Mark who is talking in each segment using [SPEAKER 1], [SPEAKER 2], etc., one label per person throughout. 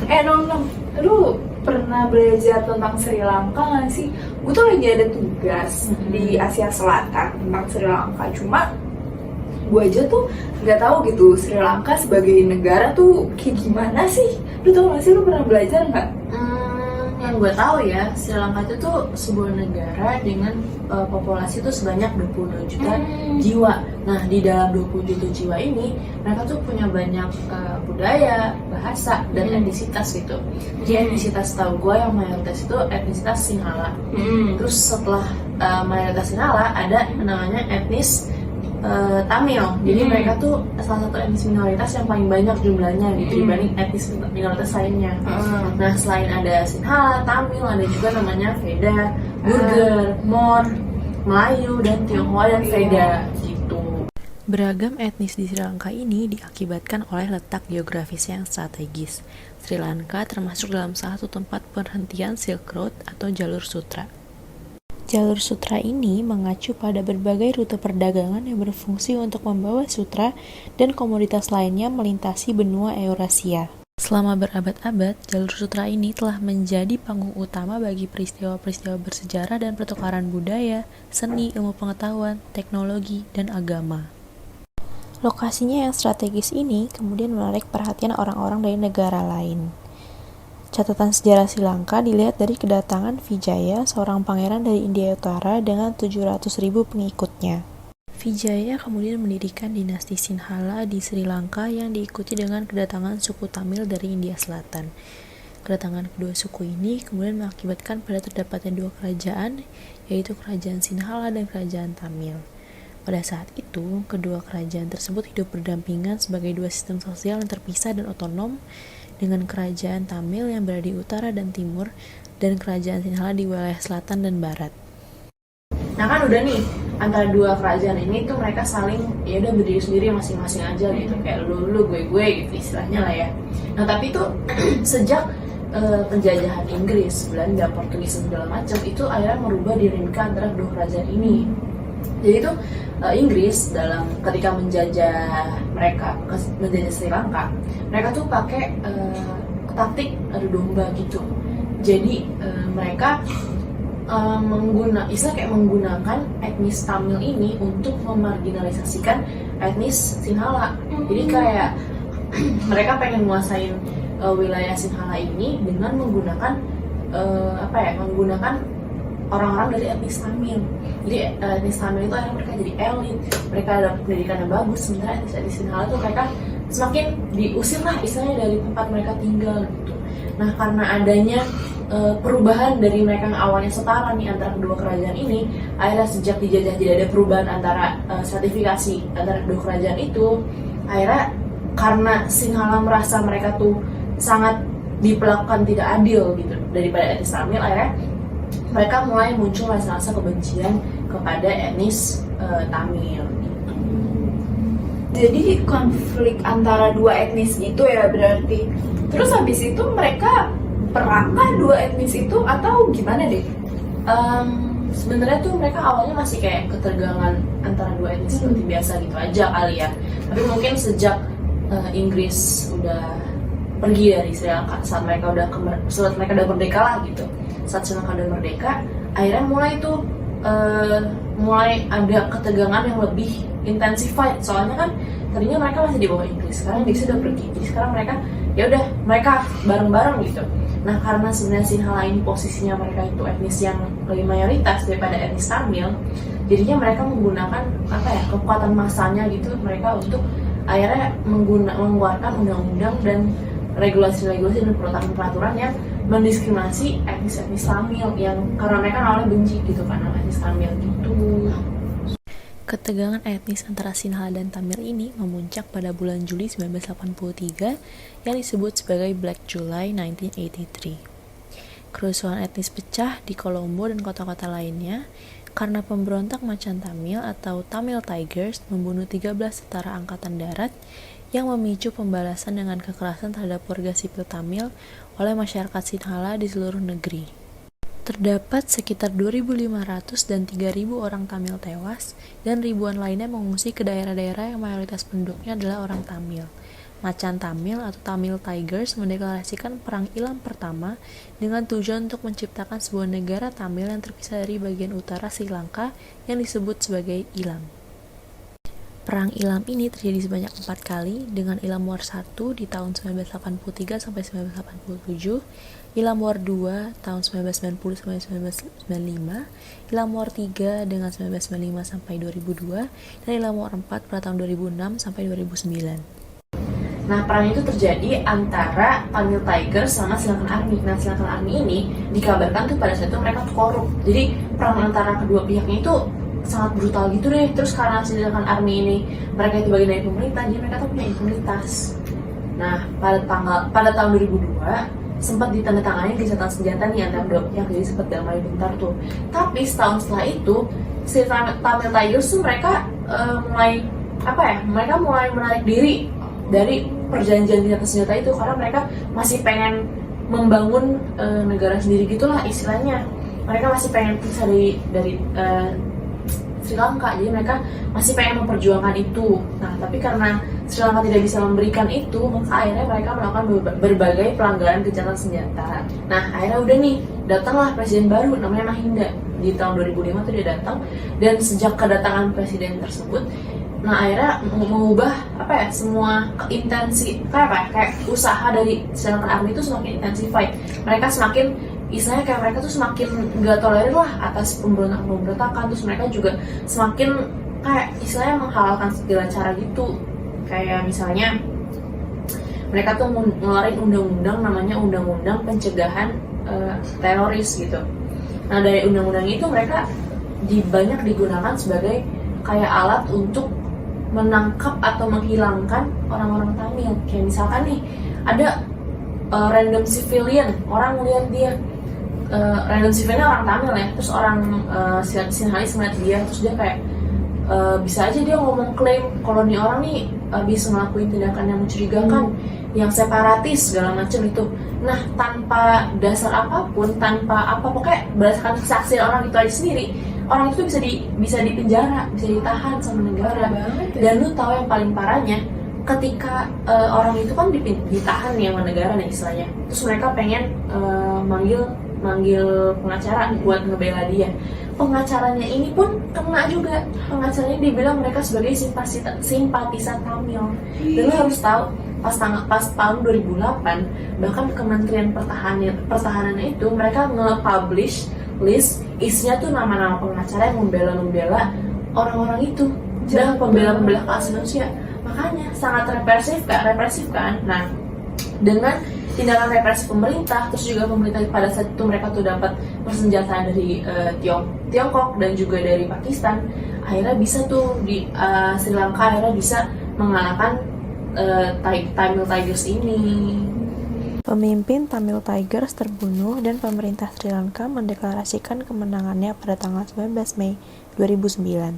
[SPEAKER 1] Nom, lu pernah belajar tentang Sri Lanka nggak sih? Gue tuh lagi ada tugas di Asia Selatan tentang Sri Lanka. Cuma gue aja tuh nggak tahu gitu Sri Lanka sebagai negara tuh kayak gimana sih? Lu tau nggak sih? Lu pernah belajar nggak?
[SPEAKER 2] Yang gue tahu ya, Sri Lanka itu tuh sebuah negara dengan populasi tuh sebanyak 22 juta jiwa. Nah, di dalam 20 juta jiwa ini, mereka tuh punya banyak budaya, bahasa, dan etnisitas gitu. Jadi etnisitas tahu gue yang mayoritas itu etnisitas Sinhala. Terus setelah mayoritas Sinhala, ada namanya etnis Tamil. Jadi mereka tuh salah satu etnis minoritas yang paling banyak jumlahnya gitu dibanding etnis minoritas lainnya. Nah, selain ada Sinhala, Tamil, ada juga namanya Veda, Burger, Mor, Melayu, dan Tionghoa dan Veda gitu.
[SPEAKER 3] Beragam etnis di Sri Lanka ini diakibatkan oleh letak geografis yang strategis. Sri Lanka termasuk dalam salah satu tempat perhentian Silk Road atau jalur sutra. Jalur sutra ini mengacu pada berbagai rute perdagangan yang berfungsi untuk membawa sutra dan komoditas lainnya melintasi benua Eurasia. Selama berabad-abad, jalur sutra ini telah menjadi panggung utama bagi peristiwa-peristiwa bersejarah dan pertukaran budaya, seni, ilmu pengetahuan, teknologi, dan agama. Lokasinya yang strategis ini kemudian menarik perhatian orang-orang dari negara lain. Catatan sejarah Sri Lanka dilihat dari kedatangan Vijaya, seorang pangeran dari India Utara dengan 700.000 pengikutnya. Vijaya kemudian mendirikan dinasti Sinhala di Sri Lanka yang diikuti dengan kedatangan suku Tamil dari India Selatan. Kedatangan kedua suku ini kemudian mengakibatkan pada terdapatnya dua kerajaan, yaitu kerajaan Sinhala dan kerajaan Tamil. Pada saat itu, kedua kerajaan tersebut hidup berdampingan sebagai dua sistem sosial yang terpisah dan otonom, dengan kerajaan Tamil yang berada di utara dan timur, dan kerajaan Sinhala di wilayah selatan dan barat.
[SPEAKER 2] Nah kan udah nih, antara dua kerajaan ini tuh mereka saling ya udah berdiri sendiri masing-masing aja gitu, kayak lu gue gitu istilahnya lah ya. Nah tapi tuh sejak penjajahan Inggris, Belanda, Portugis dan segala macam itu akhirnya merubah dinamika antara dua kerajaan ini. Jadi itu Inggris dalam ketika menjajah Sri Lanka, mereka tuh pakai taktik adu domba gitu. Jadi mereka menggunakan etnis Tamil ini untuk memarginalisasikan etnis Sinhala. Jadi kayak mereka pengen menguasain wilayah Sinhala ini dengan menggunakan orang-orang dari etnis Tamil. Jadi etnis Tamil itu akhirnya mereka jadi elit, mereka ada pendidikan yang bagus, sementara etnis Sinhala itu mereka semakin diusir lah istilahnya dari tempat mereka tinggal gitu. Nah karena adanya perubahan dari mereka yang awalnya setara nih antara kedua kerajaan ini, akhirnya sejak dijajah tidak ada perubahan antara stratifikasi antara kedua kerajaan itu, akhirnya karena Sinhala merasa mereka tuh sangat diperlakukan tidak adil gitu daripada etnis Tamil, akhirnya mereka mulai muncul rasa-rasa kebencian kepada etnis Tamil gitu.
[SPEAKER 1] Jadi konflik antara dua etnis gitu ya berarti. Terus habis itu mereka perangkah dua etnis itu atau gimana deh?
[SPEAKER 2] Sebenarnya tuh mereka awalnya masih kayak ketegangan antara dua etnis seperti biasa gitu aja kali ya. Tapi mungkin sejak Inggris udah pergi dari Sri Lanka, saat mereka udah merdeka lah gitu. Saat Sri Lanka udah merdeka, akhirnya mulai ada ketegangan yang lebih intensified. Soalnya kan tadinya mereka masih di bawah Inggris, sekarang Inggris udah pergi. Jadi sekarang mereka bareng-bareng gitu. Nah karena sebenarnya Sinhala ini posisinya mereka itu etnis yang lebih mayoritas daripada etnis Tamil, jadinya mereka menggunakan kekuatan massanya gitu mereka untuk akhirnya mengeluarkan undang-undang dan regulasi-regulasi dan peraturan-peraturan yang mendiskriminasi etnis-etnis Tamil yang karena mereka awalnya benci gitu karena etnis Tamil gitu.
[SPEAKER 3] Ketegangan etnis antara Sinhala dan Tamil ini memuncak pada bulan Juli 1983 yang disebut sebagai Black July 1983. Kerusuhan etnis pecah di Colombo dan kota-kota lainnya karena pemberontak macan Tamil atau Tamil Tigers membunuh 13 tentara angkatan darat yang memicu pembalasan dengan kekerasan terhadap warga sipil Tamil oleh masyarakat Sinhala di seluruh negeri. Terdapat sekitar 2.500 dan 3.000 orang Tamil tewas dan ribuan lainnya mengungsi ke daerah-daerah yang mayoritas penduduknya adalah orang Tamil. Macan Tamil atau Tamil Tigers mendeklarasikan Perang Ilam pertama dengan tujuan untuk menciptakan sebuah negara Tamil yang terpisah dari bagian utara Sri Lanka yang disebut sebagai Ilam. Perang Ilam ini terjadi sebanyak 4 kali dengan Ilam War I di tahun 1983 sampai 1987, Ilam War II tahun 1990 sampai 1995, Ilam War III dengan 1995 sampai 2002, dan Ilam War IV pada tahun 2006 sampai 2009.
[SPEAKER 2] Nah, perang itu terjadi antara Tamil Tigers sama Sri Lankan Army. Nah, Sri Lankan Army ini dikabarkan tuh pada saat itu mereka tuh korup. Jadi perang antara kedua pihaknya itu sangat brutal gitu deh. Terus karena Sri Lankan Army ini mereka itu bagian dari pemerintah, jadi mereka tuh punya impunitas. Nah, pada tahun 2002 sempat ditandatangani gencatan senjata nih antara kedua pihak, jadi sempat damai bentar tuh. Tapi setahun setelah itu, Sri Tamil Tigers tuh mereka mereka mulai menarik diri dari perjanjian gencatan senjata itu karena mereka masih pengen membangun negara sendiri gitulah istilahnya. Mereka masih pengen pisah dari Sri Lanka, jadi mereka masih pengen memperjuangkan itu. Nah, tapi karena Sri Lanka tidak bisa memberikan itu, maka akhirnya mereka melakukan berbagai pelanggaran gencatan senjata. Nah, akhirnya udah nih, datanglah presiden baru namanya Mahinda. Di tahun 2005 tuh dia datang, dan sejak kedatangan presiden tersebut, nah akhirnya mengubah semua kayak usaha dari Sri Lankan Army itu semakin intensified. Mereka semakin istilahnya kayak mereka tuh semakin nggak tolerir lah atas pemberontakan. Terus mereka juga semakin kayak istilahnya menghalalkan segala cara gitu. Kayak misalnya mereka tuh ngeluarin undang-undang namanya Undang-Undang Pencegahan Teroris gitu. Nah, dari undang-undang itu mereka banyak digunakan sebagai kayak alat untuk menangkap atau menghilangkan orang-orang Tamil. Kayak misalkan nih ada random civilian, orang melihat dia random civilian orang Tamil ya, terus orang Sinhalese melihat dia, terus dia kayak bisa aja dia ngomong klaim kalau nih orang nih bisa ngelakuin tindakan yang mencurigakan, yang separatis segala macam itu. Nah, tanpa dasar apapun, pokoknya berdasarkan kesaksian orang itu aja sendiri, orang itu bisa dipenjara, bisa ditahan sama negara. Dan lu tahu yang paling parahnya, ketika orang itu kan ditahan nih sama negara nih istilahnya, terus mereka pengen manggil pengacara buat ngebela dia. Pengacaranya ini pun kena juga. Pengacaranya dibilang mereka sebagai simpatisan Tamil. Dan lu harus tahu, pas tahun 2008 bahkan Kementerian Pertahanannya itu mereka nge-publish list isinya tuh nama-nama pengacara yang membela orang-orang itu dan pembela kelas manusia. Makanya sangat represif kan. Nah, dengan tindakan represif pemerintah, terus juga pemerintah pada saat itu mereka tuh dapat persenjataan dari Tiongkok dan juga dari Pakistan, akhirnya bisa tuh di Sri Lanka akhirnya bisa mengalahkan Tamil Tigers ini.
[SPEAKER 3] Pemimpin Tamil Tigers terbunuh dan pemerintah Sri Lanka mendeklarasikan kemenangannya pada tanggal 19 Mei 2009.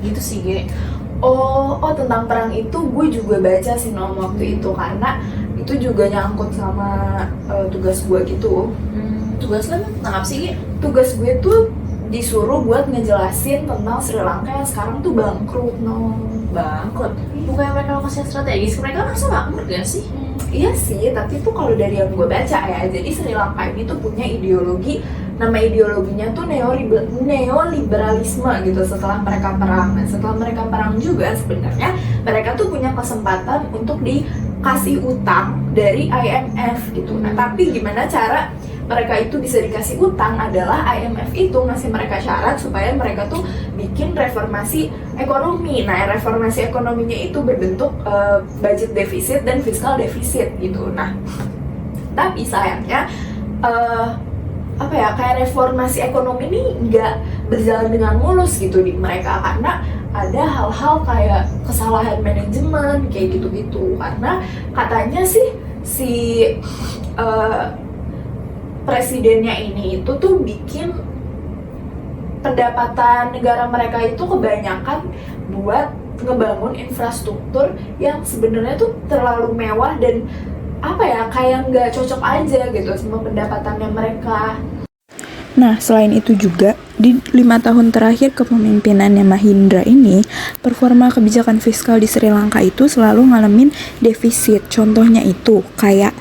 [SPEAKER 2] Gitu sih, Ge.
[SPEAKER 1] Oh, tentang perang itu gue juga baca sih waktu itu, karena itu juga nyangkut sama tugas gue gitu.
[SPEAKER 2] Tugas lo tentang apa sih, Ge?
[SPEAKER 1] Tugas gue tuh disuruh buat ngejelasin tentang Sri Lanka yang sekarang tuh bangkrut.
[SPEAKER 2] Bangkrut? Bukannya mereka lokasi strategis, mereka masa makmur gak sih?
[SPEAKER 1] Iya sih, tapi tuh kalau dari yang gue baca ya, jadi Sri Lanka ini tuh punya ideologi, nama ideologinya tuh neoliberalisme gitu setelah mereka perang. Nah, setelah mereka perang juga sebenarnya mereka tuh punya kesempatan untuk dikasih utang dari IMF gitu. Nah, tapi gimana cara mereka itu bisa dikasih utang adalah IMF itu ngasih mereka syarat supaya mereka tuh bikin reformasi ekonomi. Nah, reformasi ekonominya itu berbentuk budget defisit dan fiskal defisit gitu. Nah, tapi sayangnya kayak reformasi ekonomi ini nggak berjalan dengan mulus gitu di mereka, karena ada hal-hal kayak kesalahan manajemen kayak gitu-gitu. Karena katanya sih si presidennya ini itu tuh bikin pendapatan negara mereka itu kebanyakan buat ngebangun infrastruktur yang sebenarnya tuh terlalu mewah dan kayak nggak cocok aja gitu sama pendapatannya mereka.
[SPEAKER 4] Nah, selain itu juga, di 5 tahun terakhir kepemimpinannya Mahindra ini, performa kebijakan fiskal di Sri Lanka itu selalu ngalamin defisit. Contohnya itu, kayak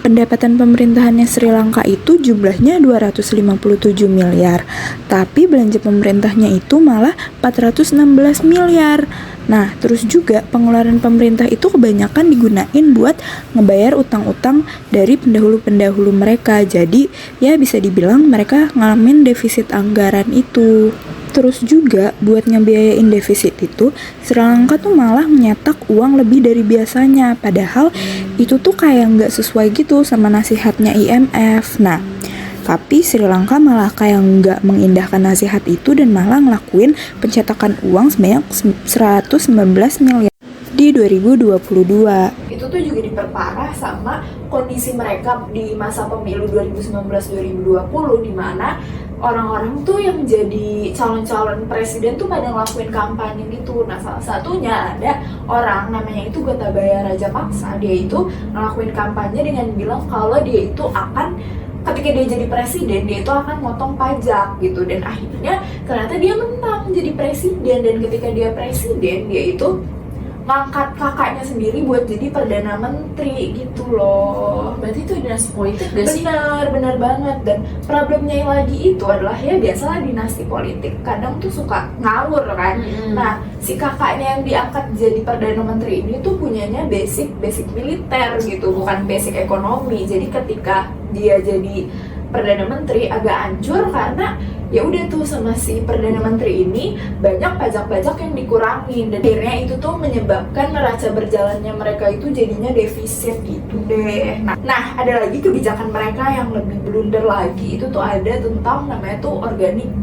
[SPEAKER 4] pendapatan pemerintahannya Sri Lanka itu jumlahnya 257 miliar, tapi belanja pemerintahnya itu malah 416 miliar. Nah, terus juga pengeluaran pemerintah itu kebanyakan digunain buat ngebayar utang-utang dari pendahulu-pendahulu mereka. Jadi, ya bisa dibilang mereka ngalamin defisit anggaran itu. Terus juga buat ngebiayain defisit itu, Sri Lanka tuh malah menyetak uang lebih dari biasanya. Padahal itu tuh kayak nggak sesuai gitu sama nasihatnya IMF. Nah, tapi Sri Lanka malah kayak nggak mengindahkan nasihat itu dan malah ngelakuin pencetakan uang sebanyak 119 miliar di 2022.
[SPEAKER 1] Itu tuh juga diperparah sama kondisi mereka di masa pemilu 2019-2020, di mana orang-orang tuh yang jadi calon-calon presiden tuh pada ngelakuin kampanye gitu. Nah, salah satunya ada orang namanya itu Gotabaya Rajapaksa. Dia itu ngelakuin kampanye dengan bilang kalau dia itu akan, ketika dia jadi presiden, dia itu akan motong pajak gitu. Dan akhirnya ternyata dia menang jadi presiden. Dan ketika dia presiden, dia itu ngangkat kakaknya sendiri buat jadi perdana menteri gitu loh.
[SPEAKER 2] Berarti itu dinasti politik gak sih?
[SPEAKER 1] Benar banget. Dan problemnya lagi itu adalah ya biasalah dinasti politik kadang tuh suka ngawur kan. Nah, si kakaknya yang diangkat jadi perdana menteri ini tuh punyanya basic militer gitu, bukan basic ekonomi. Jadi ketika dia jadi perdana menteri agak hancur karena ya udah tuh sama si perdana menteri ini banyak pajak-pajak yang dikurangin, dan akhirnya itu tuh menyebabkan neraca berjalannya mereka itu jadinya defisit gitu deh. Nah, ada lagi kebijakan mereka yang lebih blunder lagi, itu tuh ada tentang namanya tuh organic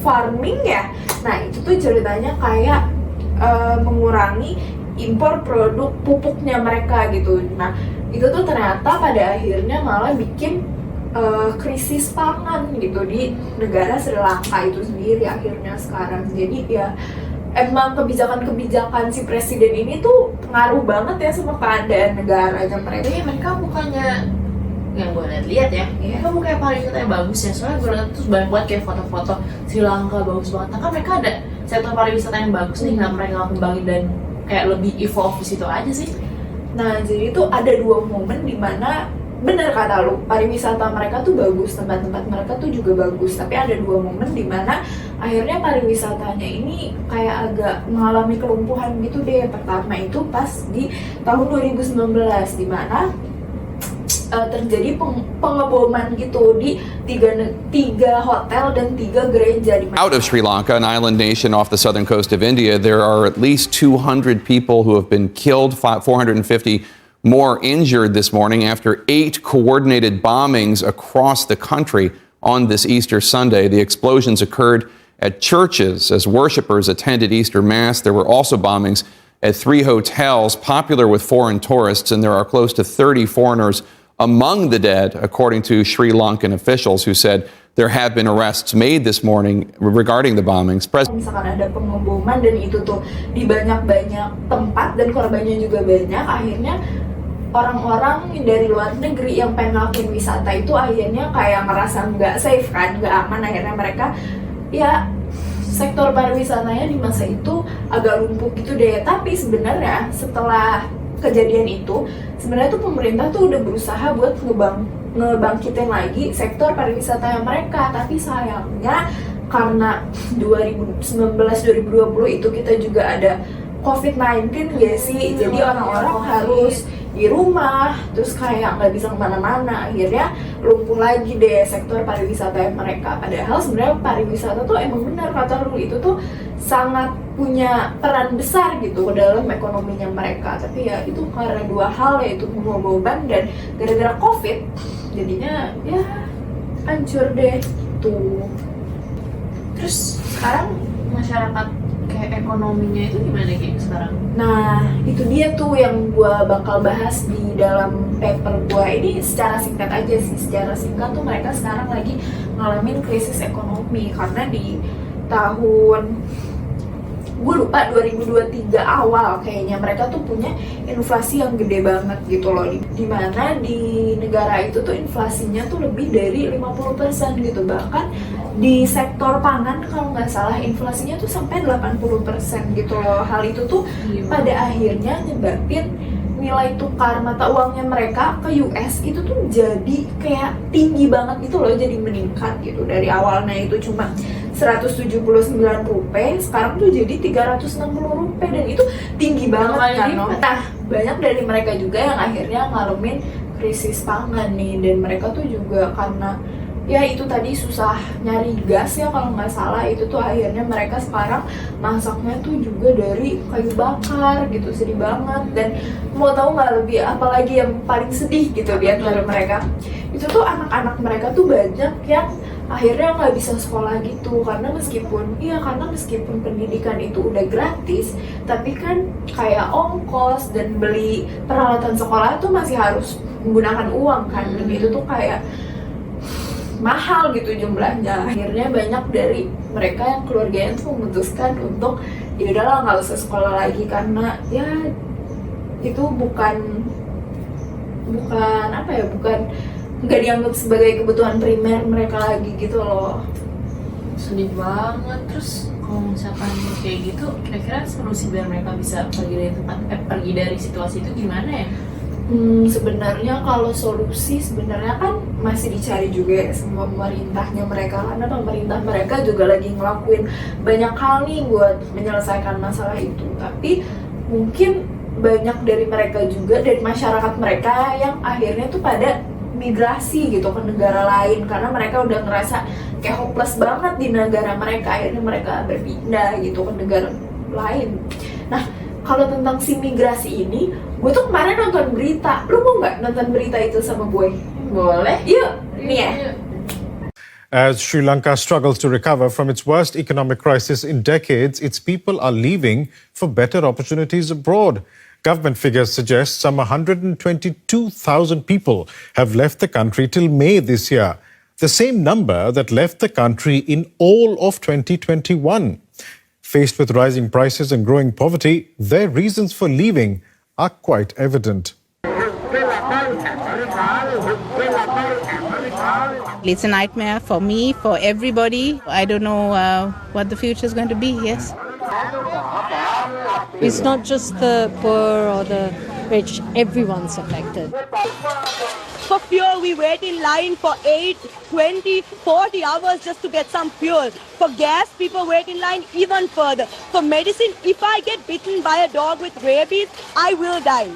[SPEAKER 1] farming ya. Nah, itu tuh ceritanya kayak mengurangi impor produk pupuknya mereka gitu. Nah, itu tuh ternyata pada akhirnya malah bikin krisis pangan gitu di negara Sri Lanka itu sendiri akhirnya sekarang. Jadi ya emang kebijakan-kebijakan si presiden ini tuh ngaruh banget ya sama keadaan negaranya mereka.
[SPEAKER 2] Jadi mereka bukannya, yang gue lihat ya, mereka bukannya pariwisata yang bagus ya. Soalnya gue lihat tuh banyak banget kayak foto-foto Sri Lanka bagus banget. Nah, kan mereka ada sektor pariwisata yang bagus nih, nggak mereka kembangin dan kayak lebih evolve di situ aja sih.
[SPEAKER 1] Nah, jadi tuh ada dua momen dimana bener kata lu, pariwisata mereka tuh bagus, tempat-tempat mereka tuh juga bagus, tapi ada dua momen dimana akhirnya pariwisatanya ini kayak agak mengalami kelumpuhan gitu deh. Pertama itu pas di tahun 2019 dimana terjadi pengeboman gitu di tiga hotel dan 3 gereja.
[SPEAKER 5] Out of Sri Lanka, an island nation off the southern coast of India, there are at least 200 people who have been killed, 450 more injured this morning after 8 coordinated bombings across the country on this Easter Sunday. The explosions occurred at churches as worshipers attended Easter Mass. There were also bombings at 3 hotels popular with foreign tourists, and there are close to 30 foreigners among the dead, according to Sri Lankan officials who said there have been arrests made this morning regarding the bombings.
[SPEAKER 1] Misalkan ada pengeboman dan itu tuh di banyak-banyak tempat dan korbannya juga banyak, akhirnya orang-orang dari luar negeri yang pengen ngelakuin wisata itu akhirnya kayak merasa nggak safe kan, nggak aman. Akhirnya mereka ya sektor pariwisatanya di masa itu agak lumpuh gitu deh. Tapi sebenarnya setelah kejadian itu sebenarnya tuh pemerintah tuh udah berusaha buat ngebangkitin lagi sektor pariwisata yang mereka. Tapi sayangnya karena 2019-2020 itu kita juga ada COVID-19 ya sih, jadi orang-orang harus di rumah, terus kayak nggak bisa kemana-mana, akhirnya lumpuh lagi deh sektor pariwisata yang mereka. Padahal sebenarnya pariwisata tuh emang benar kata lu, itu tuh sangat punya peran besar gitu ke dalam ekonominya mereka. Tapi ya itu karena 2 hal, yaitu pengeboman dan gara-gara COVID, jadinya ya hancur deh tuh.
[SPEAKER 2] Terus sekarang masyarakat kayak ekonominya itu gimana kayak sekarang?
[SPEAKER 1] Nah, itu dia tuh yang gue bakal bahas di dalam paper gue ini secara singkat aja sih. Secara singkat tuh mereka sekarang lagi ngalamin krisis ekonomi karena di tahun gue lupa 2023 awal kayaknya mereka tuh punya inflasi yang gede banget gitu loh, dimana di negara itu tuh inflasinya tuh lebih dari 50% gitu, bahkan di sektor pangan kalau nggak salah inflasinya tuh sampai 80% gitu loh. Hal itu tuh pada akhirnya nyebabin nilai tukar mata uangnya mereka ke US itu tuh jadi kayak tinggi banget gitu loh, jadi meningkat gitu. Dari awalnya itu cuma 179 rupiah, sekarang tuh jadi 360 rupiah, dan itu tinggi banget kan. Nah, banyak dari mereka juga yang akhirnya ngalamin krisis pangan nih, dan mereka tuh juga karena ya itu tadi susah nyari gas ya kalau nggak salah, itu tuh akhirnya mereka sekarang masaknya tuh juga dari kayu bakar gitu, sedih banget. Dan mau tahu nggak lebih apalagi yang paling sedih gitu di antara mereka, itu tuh anak-anak mereka tuh banyak yang akhirnya nggak bisa sekolah gitu, karena meskipun pendidikan itu udah gratis, tapi kan kayak ongkos dan beli peralatan sekolah tuh masih harus menggunakan uang kan, dan itu tuh kayak mahal gitu jumlahnya. Akhirnya banyak dari mereka yang keluarganya tuh memutuskan untuk ya udahlah nggak usah sekolah lagi, karena ya itu bukan nggak dianggap sebagai kebutuhan primer mereka lagi gitu loh.
[SPEAKER 2] Sedih banget. Terus kalau misalkan kayak gitu, kira-kira solusi biar mereka bisa pergi dari situasi itu gimana ya?
[SPEAKER 1] Sebenarnya kalau solusi sebenarnya kan masih dicari juga ya sama pemerintahnya mereka, karena pemerintah mereka juga lagi ngelakuin banyak hal nih buat menyelesaikan masalah itu. Tapi mungkin banyak dari mereka juga, dari masyarakat mereka yang akhirnya tuh pada migrasi gitu ke negara lain, karena mereka udah ngerasa kayak hopeless banget di negara mereka, akhirnya mereka berpindah gitu ke negara lain. Nah, kalau tentang si migrasi ini, gue tuh kemarin nonton berita. Lu mau nggak nonton berita itu sama gue?
[SPEAKER 2] Boleh.
[SPEAKER 1] Yuk, nih ya.
[SPEAKER 6] As Sri Lanka struggles to recover from its worst economic crisis in decades, its people are leaving for better opportunities abroad. Government figures suggest some 122,000 people have left the country till May this year, the same number that left the country in all of 2021. Faced with rising prices and growing poverty, their reasons for leaving are quite evident.
[SPEAKER 7] It's a nightmare for me, for everybody. I don't know what the future is going to be, yes.
[SPEAKER 8] It's not just the poor or the rich, everyone's affected.
[SPEAKER 9] For fuel, we wait in line for 8, 20, 40 hours just to get some fuel. For gas, people wait in line even further. For medicine, if I get bitten by a dog with rabies, I will die.